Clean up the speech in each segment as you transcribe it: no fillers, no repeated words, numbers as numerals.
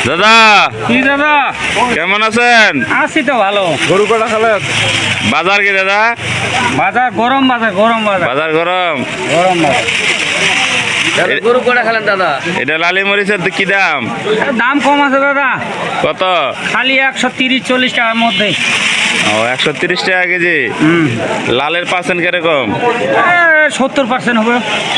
দাদা কি দাদা কেমন আছেন? আছি তো ভালো। গরু কটা খালেন? বাজার কি দাদা? বাজার গরম, বাজার বাজার গরম। গরু কটা খেলেন দাদা? এটা লালি মরিচের তো কি দাম? দাম কম আছে দাদা, কত? খালি 130-40 টাকার মধ্যে। ও 130 টাকা কেজি। লালের পার্সেন্ট কিরকম? 70% হবে।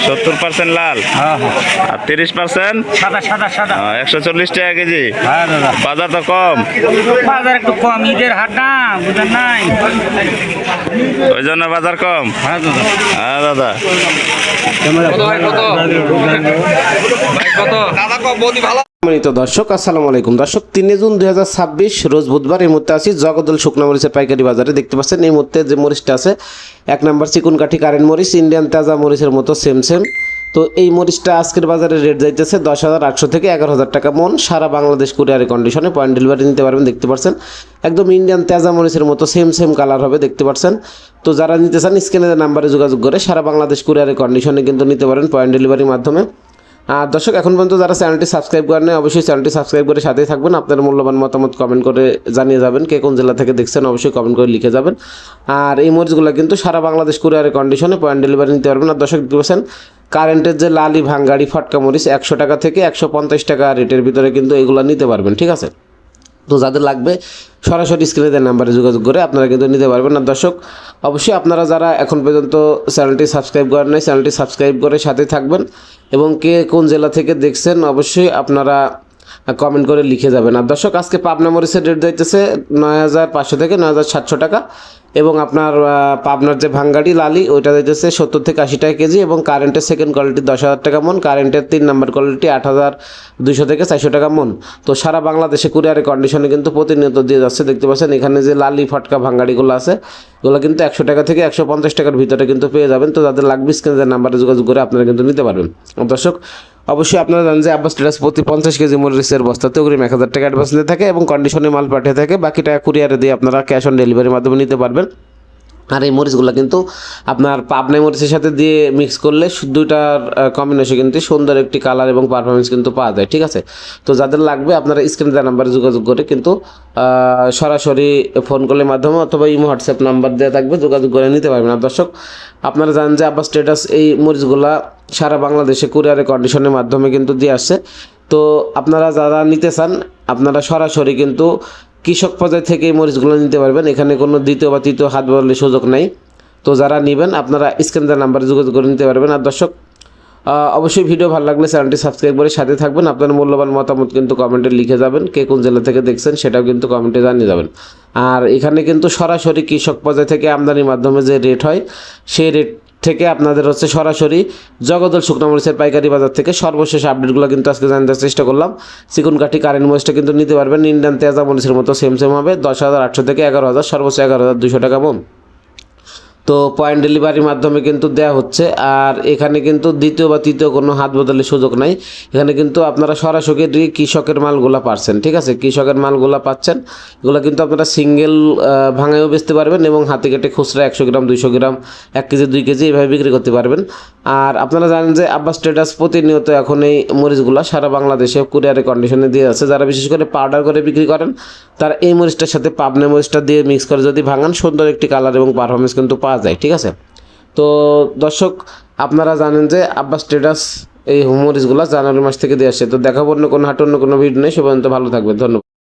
70% লাল হ্যাঁ হ্যাঁ, আর 30% সাদা সাদা সাদা। 140 টাকা কেজি। হ্যাঁ দাদা, বাজার তো কম, বাজার একটু কম, ঈদের হাট না, বুঝলেন নাই? ওই জন্য বাজার কম। হ্যাঁ দাদা। হ্যাঁ দাদা। সম্মানিত দর্শক, আসসালামু আলাইকুম। দর্শক, 3 জুন 2026 রোজ বুধবার। এই মুহূর্তে আছি জগদল শুকনা মরিচের পাইকারি বাজারে। দেখতে পাচ্ছেন এই মুহূর্তে যে মরিচটা আছে, 1 নম্বর চিকুন কাঠি কারেন্ট মরিচ, ইন্ডিয়ান তাজা মরিচের মতো সেম। তো এই মরিচটা আজকের বাজারে রেট যাইতেছে 10,800 থেকে 11,000 টাকা মন। সারা বাংলাদেশ কুরিয়ারে কন্ডিশনে পয়েন্ট ডেলিভারি নিতে পারবেন। দেখতে পাচ্ছেন একদম ইন্ডিয়ান তাজা মরিচের মতো সেম কালার হবে, দেখতে পাচ্ছেন। তো যারা নিতে চান স্ক্রিনে নাম্বারে যোগাযোগ করে সারা বাংলাদেশ কুরিয়ারে কন্ডিশনে কিন্তু নিতে পারেন পয়েন্ট ডেলিভারির মাধ্যমে। আর দর্শক, এখন পর্যন্ত যারা চ্যানেলটি সাবস্ক্রাইব করেন অবশ্যই চ্যানেলটি সাবস্ক্রাইব করে সাথেই থাকবেন। আপনার মূল্যবান মতামত কমেন্ট করে জানিয়ে যাবেন। কে কোন জেলা থেকে দেখছেন অবশ্যই কমেন্ট করে লিখে যাবেন। আর এই মরিচগুলো কিন্তু সারা বাংলাদেশ কুরিয়ারে কন্ডিশনে পয়েন্ট ডেলিভারি নিতে পারবেন। আর দর্শক দেখতে পাচ্ছেন কারেন্টের যে লালি ভাঙ্গাড়ি ফটকা মরিচ 100 টাকা থেকে 150 টাকা রেটের ভিতরে কিন্তু এগুলো নিতে পারবেন, ঠিক আছে। তো যাদের লাগবে সরাসরি স্ক্রিনে দেওয়া নাম্বারে যোগাযোগ করে আপনারা কিন্তু নিতে পারবেন। না দর্শক, অবশ্যই আপনারা যারা এখন পর্যন্ত চ্যানেলটি সাবস্ক্রাইব করেন নাই চ্যানেলটি সাবস্ক্রাইব করে সাথে থাকবেন এবং কে কোন জেলা থেকে দেখছেন অবশ্যই আপনারা কমেন্ট করে লিখে যাবেন। আর দর্শক, আজকে পাবনা মরিচের রেট যাইতেছে 9,500 থেকে 9,700 টাকা এবং আপনার পাবনার যে ভাঙ্গাড়ি লালি ওইটা যাইতেছে 70 থেকে 80 টাকা কেজি এবং কারেন্টের সেকেন্ড কোয়ালিটি 10,000 টাকা মন, কারেন্টের 3 নম্বর কোয়ালিটি 8,200 থেকে 400 টাকা মন। তো সারা বাংলাদেশে কুরিয়ারে কন্ডিশনে কিন্তু প্রতিনিয়ত দিয়ে যাচ্ছে। দেখতে পাচ্ছেন এখানে যে লালি ফটকা ভাঙ্গাড়িগুলো আছে এগুলো কিন্তু 100 টাকা থেকে 150 টাকার ভিতরে কিন্তু পেয়ে যাবেন। তো যাদের লাগবে স্ক্রিনের নাম্বারে যোগাযোগ করে আপনারা কিন্তু নিতে পারবেন। দর্শক, অবশ্যই আপনারা জানেন যে আব্বাস ট্রেডার্স প্রতি 50 কেজি মরিচের বস্তাতে অগ্রিম 1,000 টাকা অ্যাডভান্স নিয়ে থাকে এবং কন্ডিশনে মাল পাঠিয়ে থাকে। বাকি টাকা কুরিয়ারে দিয়ে আপনারা ক্যাশ অন ডেলিভারির মাধ্যমে নিতে পারবেন। আর এই মরিচগুলো কিন্তু আপনার পাবনা মরিচের সাথে দিয়ে মিক্স করলে দুইটার কম্বিনেশন কিন্তু সুন্দর একটি কালার এবং পারফরমেন্স কিন্তু পাওয়া যায়, ঠিক আছে। তো যাদের লাগবে আপনারা স্ক্রিনে দেওয়া নাম্বারে যোগাযোগ করে কিন্তু সরাসরি ফোন কলের মাধ্যমে অথবা ইমো হোয়াটসঅ্যাপ নাম্বার দেওয়া থাকবে, যোগাযোগ করে নিতে পারবেন। আর দর্শক, আপনারা জানেন যে আব্বাস ট্রেডার্স এই মরিচগুলা সারা বাংলাদেশে কুরিয়ারে কন্ডিশনের মাধ্যমে কিন্তু দিয়ে আসছে। তো আপনারা যারা নিতে চান আপনারা সরাসরি কিন্তু কৃষক পর্যায় থেকে এই মরিচগুলো নিতে পারবেন। এখানে কোনো দ্বিতীয় বা তৃতীয় হাত বদলের সুযোগ নেই। তো যারা নেবেন আপনারা স্ক্রিনে দেওয়া নাম্বারে যোগাযোগ করে নিতে পারবেন। আর দর্শক, অবশ্যই ভিডিও ভালো লাগলে চ্যানেলটি সাবস্ক্রাইব করে সাথে থাকবেন। আপনার মূল্যবান মতামত কিন্তু কমেন্টে লিখে যাবেন। কে কোন জেলা থেকে দেখছেন সেটাও কিন্তু কমেন্টে জানিয়ে যাবেন। আর এখানে কিন্তু সরাসরি কৃষক পর্যায় থেকে আমদানির মাধ্যমে যে রেট হয় সেই রেট থেকে আপনাদের হচ্ছে সরাসরি জগদল শুকনা মরিচের পাইকারি বাজার থেকে সর্বশেষ আপডেটগুলো কিন্তু আজকে জানার চেষ্টা করলাম। চিকুন কাঠি কারেন্ট মরিচটা কিন্তু নিতে পারবেন ইন্ডিয়ান তেজা মরিচের মতো সেম হবে 10,800 থেকে 11,000, সর্বোচ্চ 11,200 টাকা মন। তো পয়েন্ট ডেলিভারির মাধ্যমে কিন্তু দেওয়া হচ্ছে। আর এখানে কিন্তু দ্বিতীয় বা তৃতীয় কোনো হাত বদলের সুযোগ নাই। এখানে কিন্তু আপনারা সরাসরি কৃষকের মালগুলা পাচ্ছেন, ঠিক আছে। কৃষকের মালগুলা পাচ্ছেন, এগুলো কিন্তু আপনারা সিঙ্গেল ভাঙায়ও বেচতে পারবেন এবং হাতে কেটে খুচরা 100 গ্রাম 200 গ্রাম 1 কেজি 2 কেজি এইভাবে বিক্রি করতে পারবেন। আর আপনারা জানেন যে আব্বাস ট্রেডার্স প্রতিনিয়ত এখন এই মরিচগুলা সারা বাংলাদেশে কুরিয়ারে কন্ডিশনে দিয়ে আছে। যারা বিশেষ করে পাউডার করে বিক্রি করেন তারা এই মরিচটার সাথে পাবনা মরিচটা দিয়ে মিক্স করে যদি ভাঙান সুন্দর একটি কালার এবং পারফরমেন্স কিন্তু পাওয়া যায়, ঠিক আছে। তো দর্শক, আপনারা জানেন যে আব্বাস ট্রেডার্স এই মরিচগুলো জানুয়ারি মাস থেকে দিয়ে আসছে। তো দেখাবো অন্য কোনো হাট অন্য কোনো ভিডিও নেই। সে পর্যন্ত ভালো থাকবে, ধন্যবাদ।